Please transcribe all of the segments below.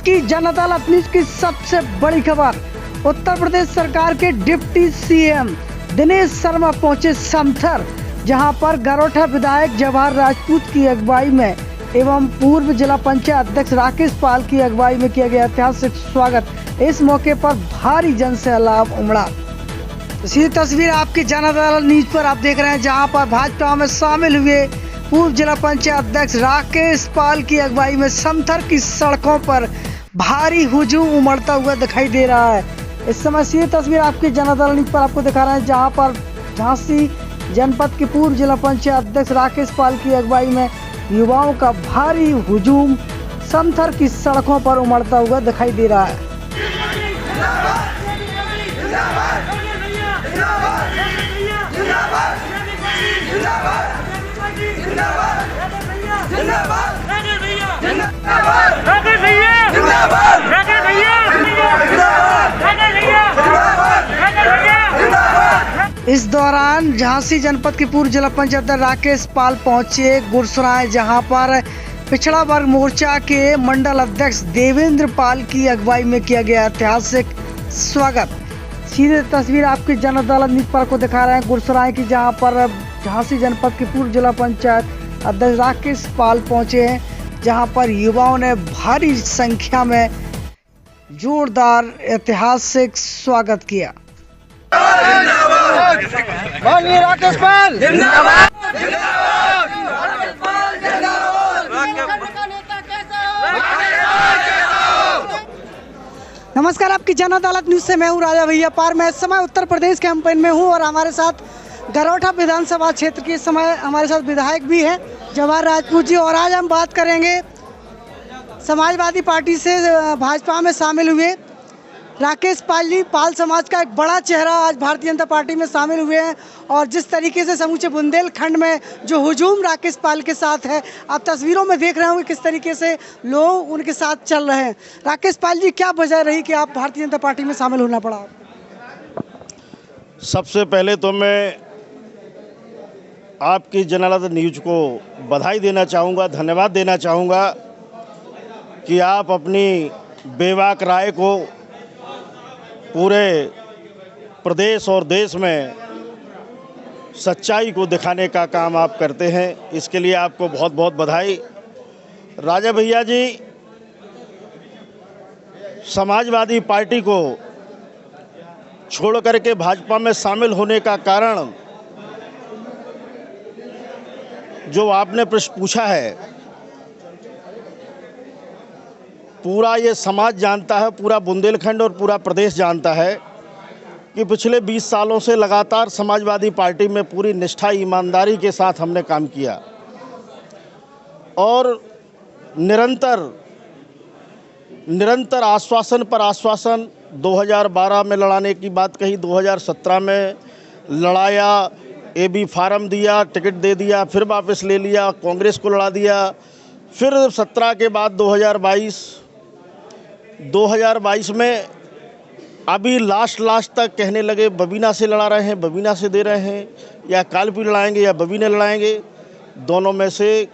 आपकी जनता अदालत न्यूज की सबसे बड़ी खबर। उत्तर प्रदेश सरकार के डिप्टी सीएम दिनेश शर्मा पहुंचे समथर, जहां पर गरोठा विधायक जवाहर राजपूत की अगुवाई में एवं पूर्व जिला पंचायत अध्यक्ष राकेश पाल की अगुवाई में किया गया ऐतिहासिक स्वागत। इस मौके पर भारी जन सैलाब उमड़ा। इसी तस्वीर आपकी जनता अदालत न्यूज पर आप देख रहे हैं, जहां पर भाजपा में शामिल हुए पूर्व जिला पंचायत अध्यक्ष राकेश पाल की अगुवाई में समथर की सड़कों पर भारी हुजूम उमड़ता हुआ दिखाई दे रहा है। इस समय ये तस्वीर आपकी जनता अदालत न्यूज पर आपको दिखा रहे हैं, जहां पर झांसी जनपद के पूर्व जिला पंचायत अध्यक्ष राकेश पाल की अगुवाई में युवाओं का भारी हुजूम समथर की सड़कों पर उमड़ता हुआ दिखाई दे रहा है। इस दौरान झांसी जनपद के पूर्व जिला पंचायत राकेश पाल पहुंचे गुरसराय, जहां पर पिछड़ा वर्ग मोर्चा के मंडल अध्यक्ष देवेंद्र पाल की अगुवाई में किया गया ऐतिहासिक स्वागत। सीधे तस्वीर आपकी जनता अदालत न्यूज पर को दिखा रहे हैं गुरसराय की, जहां पर झांसी जनपद के पूर्व जिला पंचायत अध्यक्ष राकेश पाल पहुंचे हैं, जहां पर युवाओं ने भारी संख्या में जोरदार ऐतिहासिक स्वागत किया। माननीय राकेश पाल जिंदाबाद। नमस्कार, आपकी जनता अदालत न्यूज से मैं हूं राजा भैया पार। मैं इस समय उत्तर प्रदेश के कैंपेन में हूं और हमारे साथ गरोठा विधानसभा क्षेत्र के समय हमारे साथ विधायक भी हैं जवाहर राजपूत जी, और आज हम बात करेंगे समाजवादी पार्टी से भाजपा में शामिल हुए राकेश पाल जी। पाल समाज का एक बड़ा चेहरा आज भारतीय जनता पार्टी में शामिल हुए हैं, और जिस तरीके से समूचे बुंदेलखंड में जो हुजूम राकेश पाल के साथ है, आप तस्वीरों में देख रहे होंगे किस तरीके से लोग उनके साथ चल रहे हैं। राकेश पाल जी, क्या वजह रही कि आप भारतीय जनता पार्टी में शामिल होना पड़ा? सबसे पहले तो मैं आपकी जनता अदालत न्यूज को बधाई देना चाहूँगा, धन्यवाद देना चाहूँगा कि आप अपनी बेबाक राय को पूरे प्रदेश और देश में सच्चाई को दिखाने का काम आप करते हैं। इसके लिए आपको बहुत बहुत बधाई। राजा भैया जी, समाजवादी पार्टी को छोड़ करके भाजपा में शामिल होने का कारण जो आपने प्रश्न पूछा है, पूरा ये समाज जानता है, पूरा बुंदेलखंड और पूरा प्रदेश जानता है कि पिछले 20 सालों से लगातार समाजवादी पार्टी में पूरी निष्ठा ईमानदारी के साथ हमने काम किया और निरंतर आश्वासन पर आश्वासन। 2012 में लड़ाने की बात कही, 2017 में लड़ाया, AB फार्म दिया, टिकट दे दिया, फिर वापस ले लिया, कांग्रेस को लड़ा दिया, फिर 17 के बाद 2022 में अभी लास्ट तक कहने लगे बबीना से लड़ा रहे हैं, बबीना से दे रहे हैं, या कालपी लड़ाएंगे या बबीना लड़ाएंगे, दोनों में से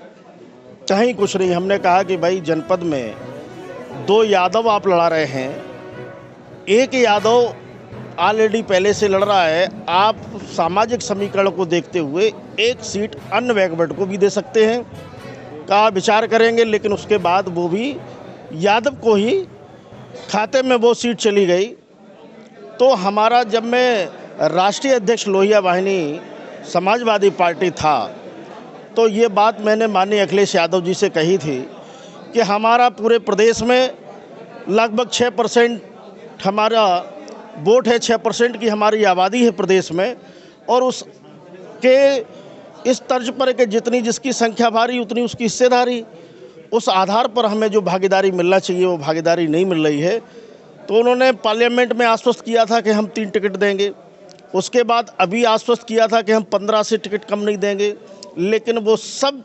कहीं कुछ नहीं। हमने कहा कि भाई जनपद में 2 यादव आप लड़ा रहे हैं, एक यादव ऑलरेडी पहले से लड़ रहा है, आप सामाजिक समीकरण को देखते हुए एक सीट अन्य बैकवर्ड को भी दे सकते हैं का विचार करेंगे, लेकिन उसके बाद वो भी यादव को ही खाते में वो सीट चली गई। तो हमारा, जब मैं राष्ट्रीय अध्यक्ष लोहिया वाहिनी समाजवादी पार्टी था, तो ये बात मैंने माननीय अखिलेश यादव जी से कही थी कि हमारा पूरे प्रदेश में लगभग 6% हमारा वोट है, 6% की हमारी आबादी है प्रदेश में, और उसके इस तर्ज पर कि जितनी जिसकी संख्या भारी उतनी उसकी हिस्सेदारी, उस आधार पर हमें जो भागीदारी मिलना चाहिए वो भागीदारी नहीं मिल रही है। तो उन्होंने पार्लियामेंट में आश्वस्त किया था कि हम 3 टिकट देंगे, उसके बाद अभी आश्वस्त किया था कि हम 15 से टिकट कम नहीं देंगे, लेकिन वो सब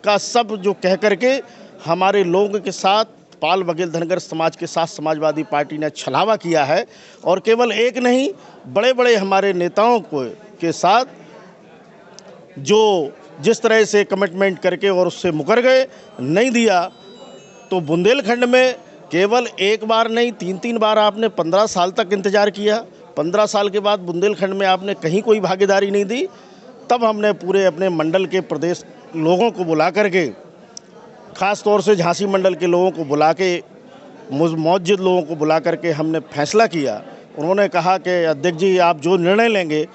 का सब जो कह करके हमारे लोगों के साथ, पाल बघेल धनगर समाज के साथ समाजवादी पार्टी ने छलावा किया है। और केवल एक नहीं, बड़े बड़े हमारे नेताओं को के साथ जो जिस तरह से कमिटमेंट करके और उससे मुकर गए, नहीं दिया, तो बुंदेलखंड में केवल एक बार नहीं, 3-3 बार आपने 15 साल तक इंतज़ार किया। 15 साल के बाद बुंदेलखंड में आपने कहीं कोई भागीदारी नहीं दी। तब हमने पूरे अपने मंडल के प्रदेश लोगों को बुला करके, ख़ास तौर से झांसी मंडल के लोगों को बुला के, मौजूद लोगों को बुला करके हमने फैसला किया। उन्होंने कहा कि अध्यक्ष जी, आप जो निर्णय लेंगे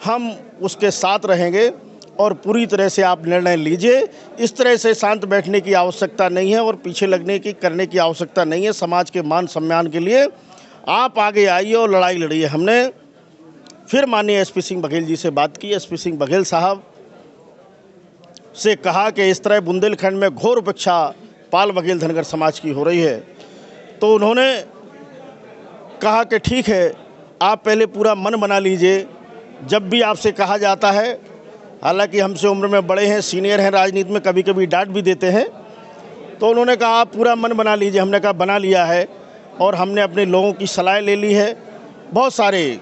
हम उसके साथ रहेंगे और पूरी तरह से आप निर्णय लीजिए। इस तरह से शांत बैठने की आवश्यकता नहीं है और पीछे लगने की करने की आवश्यकता नहीं है। समाज के मान सम्मान के लिए आप आगे आइए और लड़ाई लड़िए। हमने फिर माननीय एसपी सिंह बघेल जी से बात की। एसपी सिंह बघेल साहब से कहा कि इस तरह बुंदेलखंड में घोर उपेक्षा पाल बघेल धनगर समाज की हो रही है। तो उन्होंने कहा कि ठीक है, आप पहले पूरा मन बना लीजिए। जब भी आपसे कहा जाता है, हालांकि हमसे उम्र में बड़े हैं, सीनियर हैं राजनीति में, कभी कभी डांट भी देते हैं, तो उन्होंने कहा आप पूरा मन बना लीजिए। हमने कहा बना लिया है और हमने अपने लोगों की सलाह ले ली है। बहुत सारे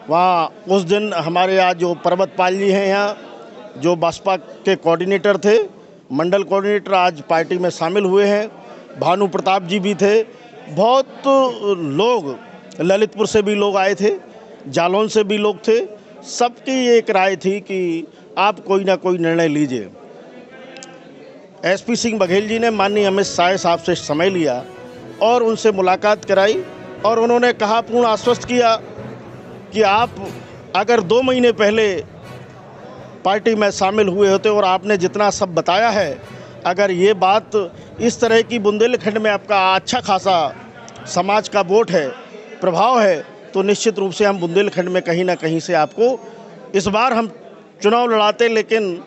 वहाँ उस दिन हमारे आज जो पर्वत पाल जी हैं, यहाँ जो बसपा के कोऑर्डिनेटर थे, मंडल कोऑर्डिनेटर, आज पार्टी में शामिल हुए हैं। भानु प्रताप जी भी थे। बहुत लोग, ललितपुर से भी लोग आए थे, जालौन से भी लोग थे। सबकी एक राय थी कि आप कोई ना कोई निर्णय लीजिए। एसपी सिंह बघेल जी ने माननीय अमित शाह साहब से समय लिया और उनसे मुलाकात कराई और उन्होंने कहा, पूर्ण आश्वस्त किया कि आप अगर 2 महीने पहले पार्टी में शामिल हुए होते और आपने जितना सब बताया है, अगर ये बात इस तरह की बुंदेलखंड में आपका अच्छा खासा समाज का वोट है, प्रभाव है, तो निश्चित रूप से हम बुंदेलखंड में कहीं ना कहीं से आपको इस बार हम चुनाव लड़ाते। लेकिन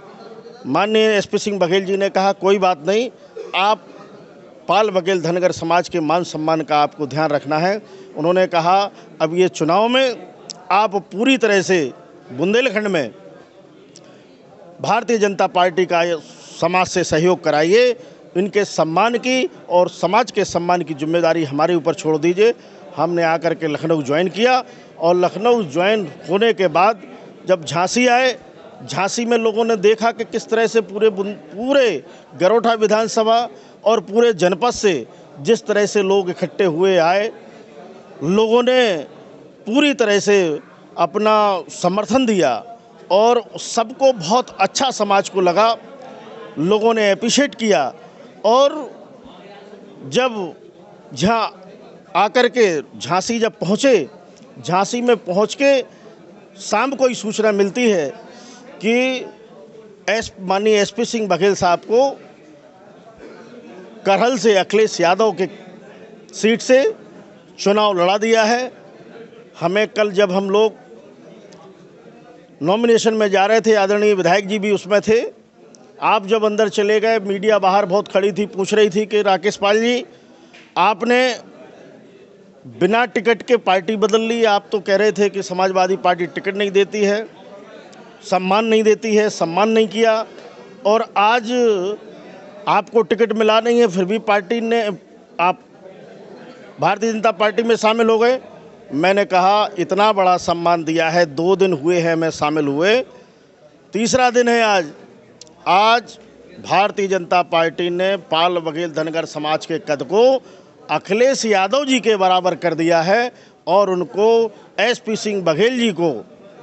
माननीय एसपी सिंह बघेल जी ने कहा कोई बात नहीं, आप पाल बघेल धनगर समाज के मान सम्मान का आपको ध्यान रखना है। उन्होंने कहा अब ये चुनाव में आप पूरी तरह से बुंदेलखंड में भारतीय जनता पार्टी का समाज से सहयोग कराइए। इनके सम्मान की और समाज के सम्मान की जिम्मेदारी हमारे ऊपर छोड़ दीजिए। हमने आकर के लखनऊ ज्वाइन किया और लखनऊ ज्वाइन होने के बाद जब झांसी आए, झांसी में लोगों ने देखा कि किस तरह से पूरे गरोठा विधानसभा और पूरे जनपद से जिस तरह से लोग इकट्ठे हुए आए, लोगों ने पूरी तरह से अपना समर्थन दिया और सबको बहुत अच्छा समाज को लगा। लोगों ने अप्रिशिएट किया और जब आकर के झांसी जब पहुँचे, झांसी में पहुँच के शाम को ही सूचना मिलती है कि माननीय एसपी सिंह बघेल साहब को करहल से अखिलेश यादव के सीट से चुनाव लड़ा दिया है। हमें कल जब हम लोग नॉमिनेशन में जा रहे थे, आदरणीय विधायक जी भी उसमें थे, आप जब अंदर चले गए, मीडिया बाहर बहुत खड़ी थी, पूछ रही थी कि राकेश पाल जी, आपने बिना टिकट के पार्टी बदल ली। आप तो कह रहे थे कि समाजवादी पार्टी टिकट नहीं देती है, सम्मान नहीं देती है, सम्मान नहीं किया, और आज आपको टिकट मिला नहीं है, फिर भी पार्टी ने आप भारतीय जनता पार्टी में शामिल हो गए। मैंने कहा इतना बड़ा सम्मान दिया है, 2 दिन हुए हैं मैं शामिल हुए, तीसरा दिन है आज। आज भारतीय जनता पार्टी ने पाल बघेल धनगर समाज के कद को अखिलेश यादव जी के बराबर कर दिया है और उनको एसपी सिंह बघेल जी को,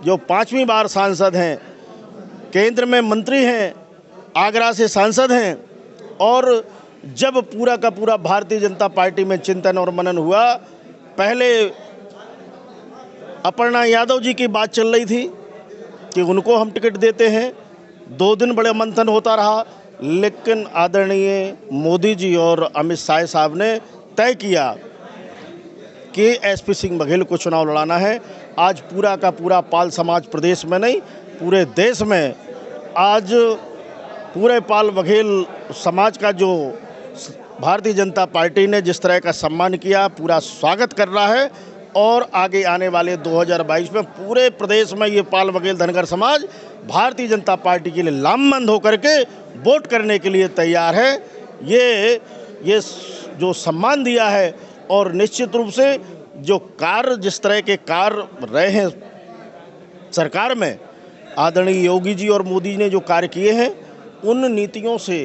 जो 5वीं बार सांसद हैं, केंद्र में मंत्री हैं, आगरा से सांसद हैं, और जब पूरा का पूरा भारतीय जनता पार्टी में चिंतन और मनन हुआ, पहले अपर्णा यादव जी की बात चल रही थी कि उनको हम टिकट देते हैं, 2 दिन बड़े मंथन होता रहा, लेकिन आदरणीय मोदी जी और अमित शाह साहब ने तय किया कि एसपी सिंह बघेल को चुनाव लड़ाना है। आज पूरा का पूरा पाल समाज प्रदेश में नहीं, पूरे देश में आज पूरे पाल बघेल समाज का जो भारतीय जनता पार्टी ने जिस तरह का सम्मान किया, पूरा स्वागत कर रहा है। और आगे आने वाले 2022 में पूरे प्रदेश में ये पाल बघेल धनगर समाज भारतीय जनता पार्टी के लिए लामबंद होकर के वोट करने के लिए तैयार है। ये जो सम्मान दिया है और निश्चित रूप से जो कार्य, जिस तरह के कार्य रहे हैं सरकार में, आदरणीय योगी जी और मोदी जी ने जो कार्य किए हैं, उन नीतियों से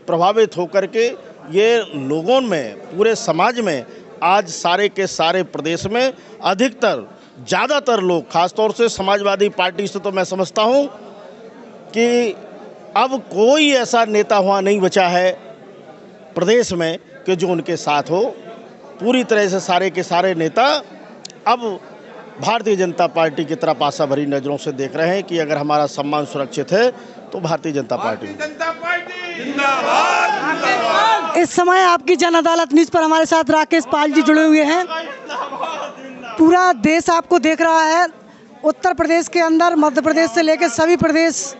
प्रभावित होकर के ये लोगों में, पूरे समाज में आज सारे के सारे प्रदेश में अधिकतर, ज़्यादातर लोग, खासतौर से समाजवादी पार्टी से तो मैं समझता हूँ कि अब कोई ऐसा नेता हुआ नहीं बचा है प्रदेश में कि जो उनके साथ हो। पूरी तरह से सारे के सारे नेता अब भारतीय जनता पार्टी की तरफ आशा भरी नज़रों से देख रहे हैं कि अगर हमारा सम्मान सुरक्षित है तो भारतीय जनता पार्टी। इस समय आपकी जन अदालत न्यूज़ पर हमारे साथ राकेश पाल जी जुड़े हुए हैं। पूरा देश आपको देख रहा है। उत्तर प्रदेश के अंदर, मध्य प्रदेश से लेकर सभी प्रदेश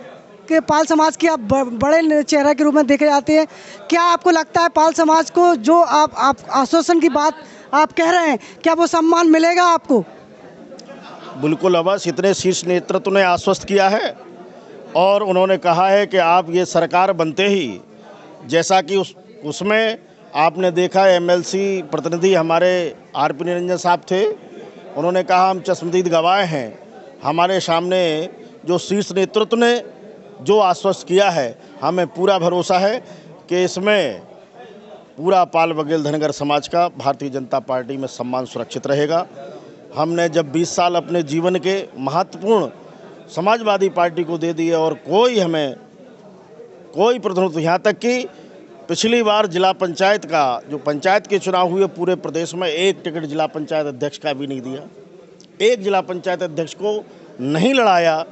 के पाल समाज की आप बड़े चेहरे के रूप में देखे जाते हैं। क्या आपको लगता है पाल समाज को जो आप आश्वासन की बात आप कह रहे हैं, क्या वो सम्मान मिलेगा आपको? बिल्कुल अवश्य। इतने शीर्ष नेतृत्व ने आश्वस्त किया है और उन्होंने कहा है कि आप ये सरकार बनते ही, जैसा कि उसमें आपने देखा एमएलसी प्रतिनिधि हमारे आरपी निरंजन साहब थे, उन्होंने कहा हम चश्मदीद गवाह हैं। हमारे सामने जो शीर्ष नेतृत्व ने जो आश्वस्त किया है, हमें पूरा भरोसा है कि इसमें पूरा पाल बघेल धनगर समाज का भारतीय जनता पार्टी में सम्मान सुरक्षित रहेगा। हमने जब 20 साल अपने जीवन के महत्वपूर्ण समाजवादी पार्टी को दे दिए और कोई प्रतिनिधित्व, यहाँ तक कि पिछली बार जिला पंचायत का जो पंचायत के चुनाव हुए पूरे प्रदेश में, एक टिकट जिला पंचायत अध्यक्ष का भी नहीं दिया। एक जिला पंचायत अध्यक्ष को नहीं लड़ाया,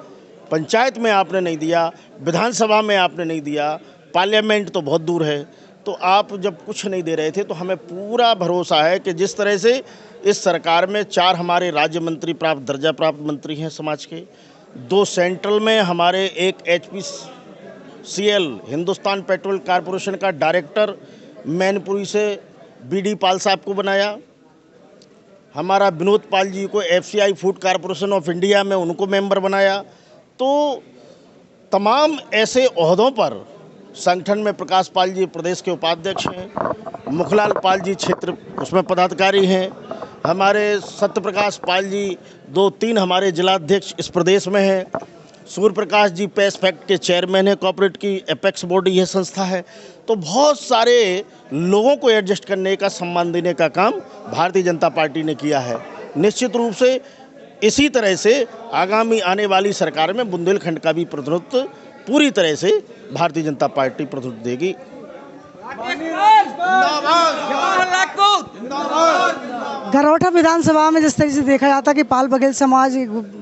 पंचायत में आपने नहीं दिया, विधानसभा में आपने नहीं दिया, पार्लियामेंट तो बहुत दूर है। तो आप जब कुछ नहीं दे रहे थे तो हमें पूरा भरोसा है कि जिस तरह से इस सरकार में 4 हमारे राज्य मंत्री प्राप्त, दर्जा प्राप्त मंत्री हैं समाज के, 2 सेंट्रल में हमारे, एक HPCL हिंदुस्तान पेट्रोल कॉरपोरेशन का डायरेक्टर मैनपुरी से BD पाल साहब को बनाया, हमारा विनोद पाल जी को FCI food corporation of India में उनको मेंबर बनाया। तो तमाम ऐसे ओहदों पर संगठन में प्रकाश पाल जी प्रदेश के उपाध्यक्ष हैं, मुखलाल पाल जी क्षेत्र उसमें पदाधिकारी हैं, हमारे सत्य प्रकाश पाल जी 2-3 हमारे जिलाध्यक्ष इस प्रदेश में हैं, सूर्य प्रकाश जी पेस फैक्ट के चेयरमैन हैं, कॉर्पोरेट की एपेक्स बॉडी यह संस्था है। तो बहुत सारे लोगों को एडजस्ट करने का, सम्मान देने का काम भारतीय जनता पार्टी ने किया है। निश्चित रूप से इसी तरह से आगामी आने वाली सरकार में बुंदेलखंड का भी प्रतिनिधित्व पूरी तरह से भारतीय जनता पार्टी प्रतिनिधित्व देगी। गरौठा विधानसभा में जिस तरह से देखा जाता है कि पाल बघेल समाज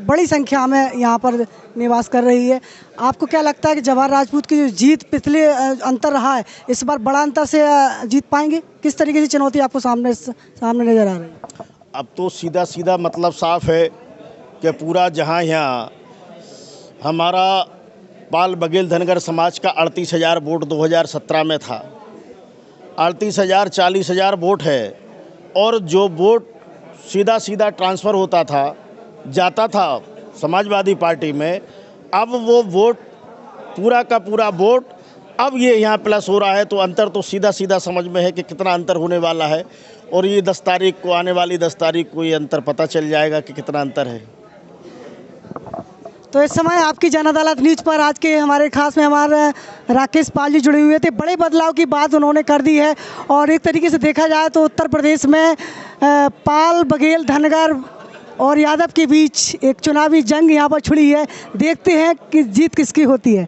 बड़ी संख्या में यहाँ पर निवास कर रही है, आपको क्या लगता है कि जवाहर राजपूत की जो जीत पिछले अंतर रहा है, इस बार बड़ा अंतर से जीत पाएंगे? किस तरीके की चुनौती आपको सामने नजर आ रही है? अब तो सीधा मतलब साफ है कि पूरा जहाँ यहाँ हमारा पाल बघेल धनगर समाज का 38,000 वोट 2017 में था, 38,000 40,000 वोट है, और जो वोट सीधा ट्रांसफ़र होता था, जाता था समाजवादी पार्टी में, अब वो वोट पूरा का पूरा वोट अब ये यहाँ प्लस हो रहा है। तो अंतर तो सीधा समझ में है कि कितना अंतर होने वाला है, और ये 10 तारीख को, आने वाली 10 तारीख को ये अंतर पता चल जाएगा कि कितना अंतर है। तो इस समय आपकी जन अदालत न्यूज़ पर आज के हमारे खास में हमारे राकेश पाल जी जुड़े हुए थे। बड़े बदलाव की बात उन्होंने कर दी है, और एक तरीके से देखा जाए तो उत्तर प्रदेश में पाल बघेल धनगर और यादव के बीच एक चुनावी जंग यहाँ पर छिड़ी है। देखते हैं कि जीत किसकी होती है।